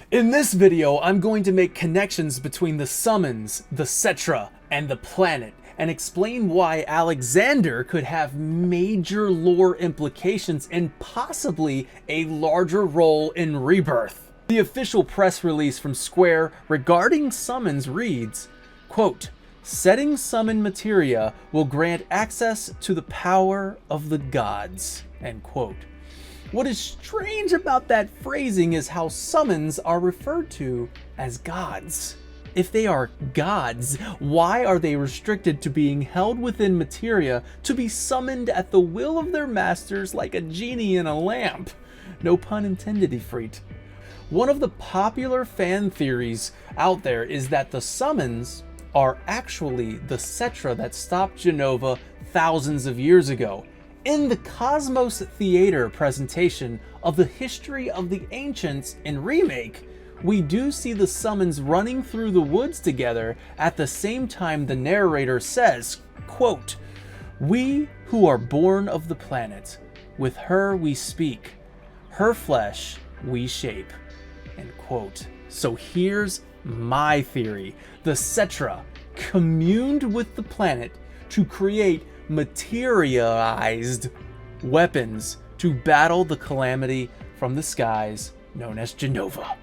In this video, I'm going to make connections between the summons, the Cetra, and the planet, and explain why Alexander could have major lore implications and possibly a larger role in Rebirth. The official press release from Square regarding summons reads, quote, "Setting summon materia will grant access to the power of the gods," end quote. What is strange about that phrasing is how summons are referred to as gods. If they are gods, why are they restricted to being held within materia to be summoned at the will of their masters like a genie in a lamp? No pun intended, Ifrit. One of the popular fan theories out there is that the summons are actually the Cetra that stopped Genova thousands of years ago. In the Cosmos Theater presentation of the history of the ancients in Remake, we do see the summons running through the woods together at the same time the narrator says, quote, "We who are born of the planet, with her we speak, her flesh we shape," end quote. So here's my theory. The Cetra communed with the planet to create materialized weapons to battle the calamity from the skies known as Genova.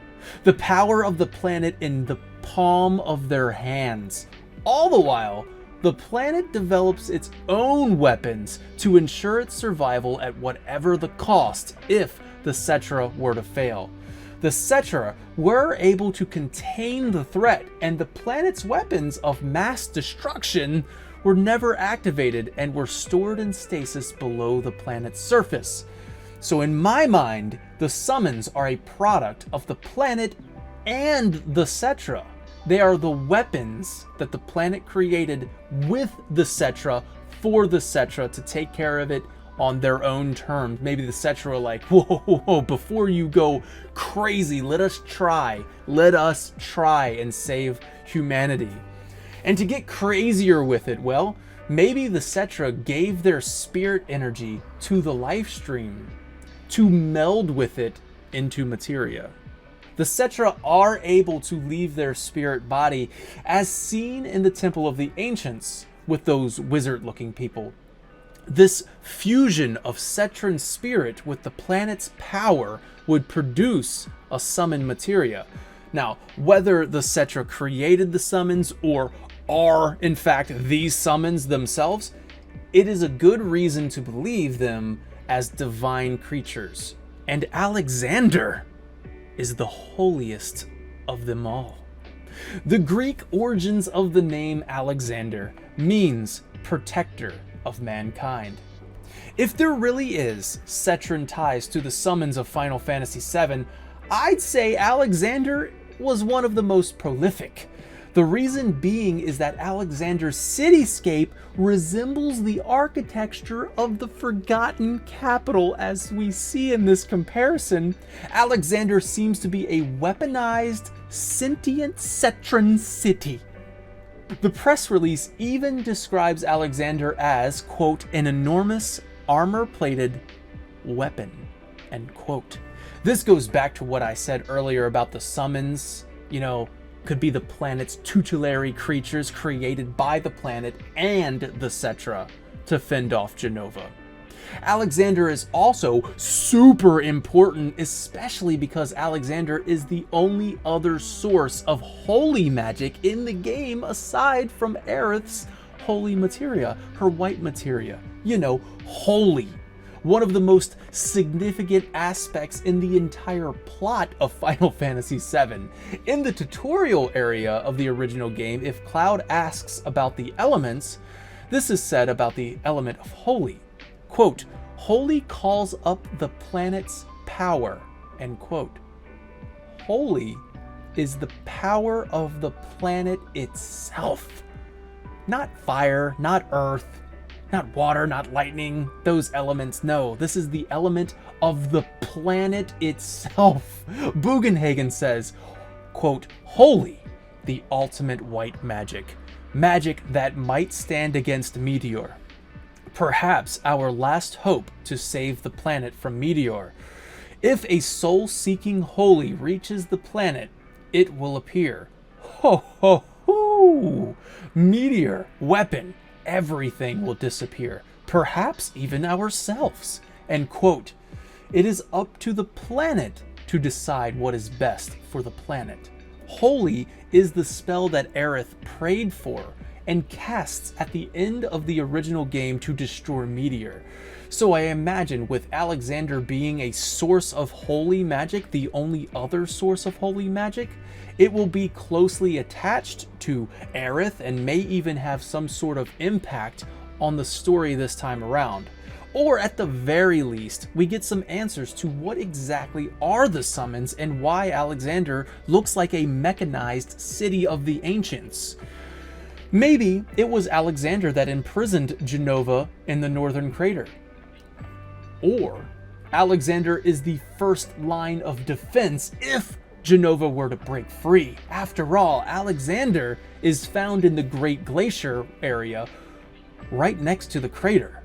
The power of the planet in the palm of their hands. All the while, the planet develops its own weapons to ensure its survival at whatever the cost if the Cetra were to fail. The Cetra were able to contain the threat, and the planet's weapons of mass destruction were never activated and were stored in stasis below the planet's surface. So in my mind, the summons are a product of the planet and the Cetra. They are the weapons that the planet created with the Cetra for the Cetra to take care of it on their own terms. Maybe the Cetra are like, whoa, before you go crazy, let us try and save humanity. And to get crazier with it, well, maybe the Cetra gave their spirit energy to the life stream to meld with it into materia. The Cetra are able to leave their spirit body, as seen in the Temple of the Ancients with those wizard-looking people. This fusion of Cetran spirit with the planet's power would produce a summon materia. Now, whether the Cetra created the summons or are in fact these summons themselves, it is a good reason to believe them as divine creatures. And Alexander is the holiest of them all. The Greek origins of the name Alexander means protector of mankind. If there really is Cetran ties to the summons of Final Fantasy VII, I'd say Alexander was one of the most prolific. The reason being is that Alexander's cityscape resembles the architecture of the Forgotten Capital as we see in this comparison. Alexander seems to be a weaponized, sentient Cetran city. The press release even describes Alexander as, quote, "an enormous armor-plated weapon," end quote. This goes back to what I said earlier about the summons, could be the planet's tutelary creatures created by the planet and the Cetra to fend off Genova. Alexander is also super important, especially because Alexander is the only other source of holy magic in the game aside from Aerith's holy materia, her white materia. Holy. One of the most significant aspects in the entire plot of Final Fantasy VII. In the tutorial area of the original game, if Cloud asks about the elements, this is said about the element of holy. Quote, "Holy calls up the planet's power," end quote. Holy is the power of the planet itself. Not fire, not earth, not water, not lightning, those elements. No, this is the element of the planet itself. Bugenhagen says, quote, "Holy, the ultimate white magic. Magic that might stand against Meteor. Perhaps our last hope to save the planet from Meteor. If a soul-seeking holy reaches the planet, it will appear. Ho ho ho! Meteor, weapon, everything will disappear. Perhaps even ourselves. And quote, it is up to the planet to decide what is best for the planet. Holy is the spell that Aerith prayed for and casts at the end of the original game to destroy Meteor. So I imagine with Alexander being a source of holy magic, the only other source of holy magic, it will be closely attached to Aerith and may even have some sort of impact on the story this time around. Or at the very least, we get some answers to what exactly are the summons and why Alexander looks like a mechanized city of the ancients. Maybe it was Alexander that imprisoned Jenova in the northern crater. Or Alexander is the first line of defense if Jenova were to break free. After all, Alexander is found in the Great Glacier area right next to the crater.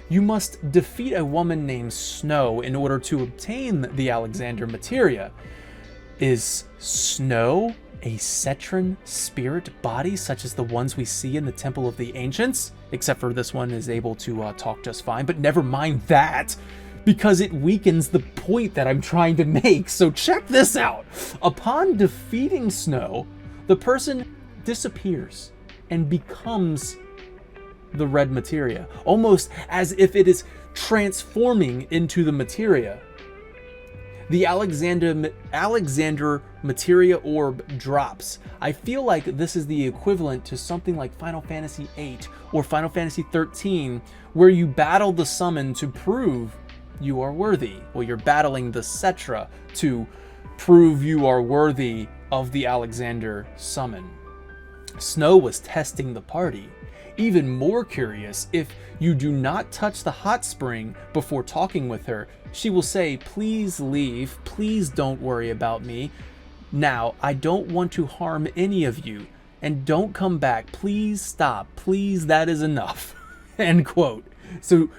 You must defeat a woman named Snow in order to obtain the Alexander Materia. Is Snow a Cetran spirit body such as the ones we see in the Temple of the Ancients? Except for this one is able to talk just fine, but never mind that, because it weakens the point that I'm trying to make. So check this out. Upon defeating Snow, the person disappears and becomes the red materia, almost as if it is transforming into the materia. The Alexander Materia Orb drops. I feel like this is the equivalent to something like Final Fantasy VIII or Final Fantasy XIII, where you battle the summon to prove you are worthy. Well, you're battling the Cetra to prove you are worthy of the Alexander summon. Snow was testing the party. Even more curious, if you do not touch the hot spring before talking with her, she will say, please leave, please don't worry about me. Now, I don't want to harm any of you, and don't come back, please stop, please, that is enough. End quote. So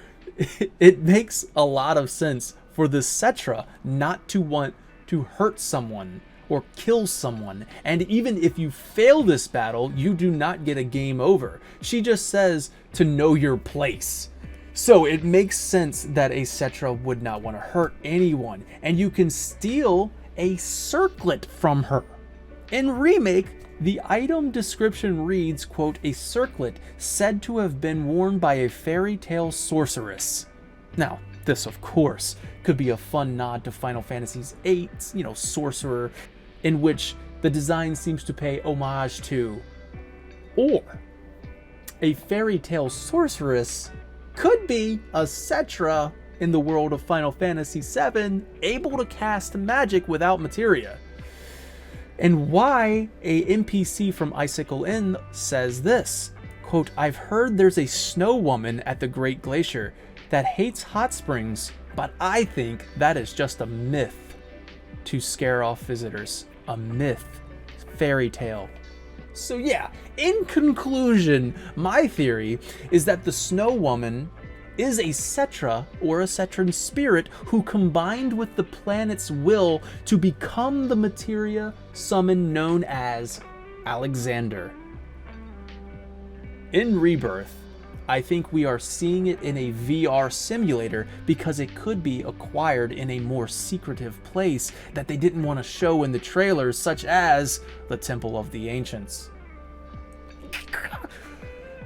it makes a lot of sense for the Cetra not to want to hurt someone or kill someone, and even if you fail this battle, you do not get a game over. She just says to know your place. So it makes sense that a Cetra would not want to hurt anyone, and you can steal a circlet from her. In Remake, the item description reads, quote, a circlet said to have been worn by a fairy tale sorceress. Now, this of course could be a fun nod to Final Fantasy's VIII, sorcerer, in which the design seems to pay homage to. Or a fairy tale sorceress could be a Cetra in the world of Final Fantasy VII, able to cast magic without materia. And why a NPC from Icicle Inn says this, quote, I've heard there's a snow woman at the Great Glacier that hates hot springs, but I think that is just a myth to scare off visitors. A myth. Fairy tale. So yeah, in conclusion, my theory is that the Snow Woman is a Cetra or a Cetran spirit who combined with the planet's will to become the materia summon known as Alexander. In Rebirth, I think we are seeing it in a VR simulator because it could be acquired in a more secretive place that they didn't want to show in the trailers, such as the Temple of the Ancients.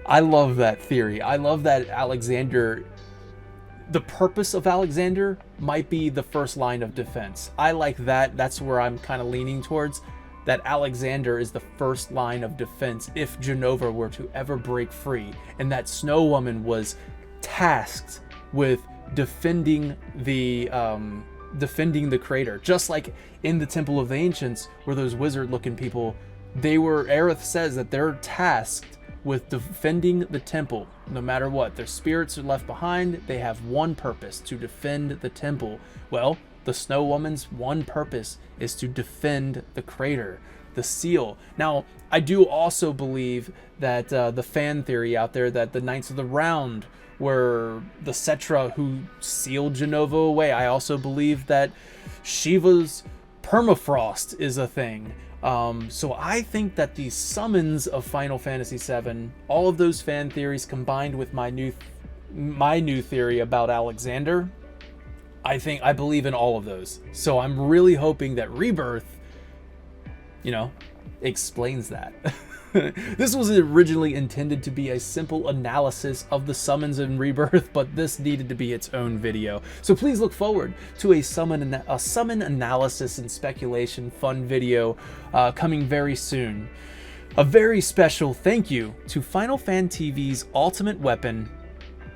I love that theory. I love that Alexander, the purpose of Alexander might be the first line of defense. I like that. That's where I'm kind of leaning towards. That Alexander is the first line of defense if Jenova were to ever break free, and that Snow Woman was tasked with defending the crater, just like in the Temple of the Ancients, where those wizard-looking people, Aerith says that they're tasked with defending the temple, no matter what. Their spirits are left behind. They have one purpose: to defend the temple. Well, the Snow Woman's one purpose is to defend the crater, the seal. Now, I do also believe that the fan theory out there that the Knights of the Round were the Cetra who sealed Jenova away. I also believe that Shiva's permafrost is a thing. So I think that the summons of Final Fantasy VII, all of those fan theories combined with my new theory about Alexander, I believe in all of those. So I'm really hoping that Rebirth, explains that. This was originally intended to be a simple analysis of the summons in Rebirth, but this needed to be its own video. So please look forward to a summon analysis and speculation fun video coming very soon. A very special thank you to Final Fan TV's ultimate weapon,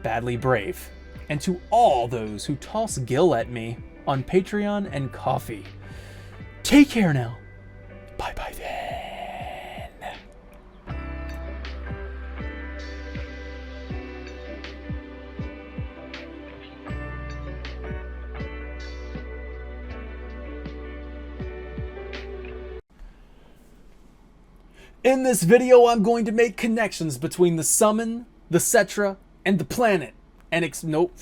Badly Brave, and to all those who toss Gil at me on Patreon and Coffee. Take care now. Bye bye then. In this video, I'm going to make connections between the summon, the Cetra, and the planet. And nope.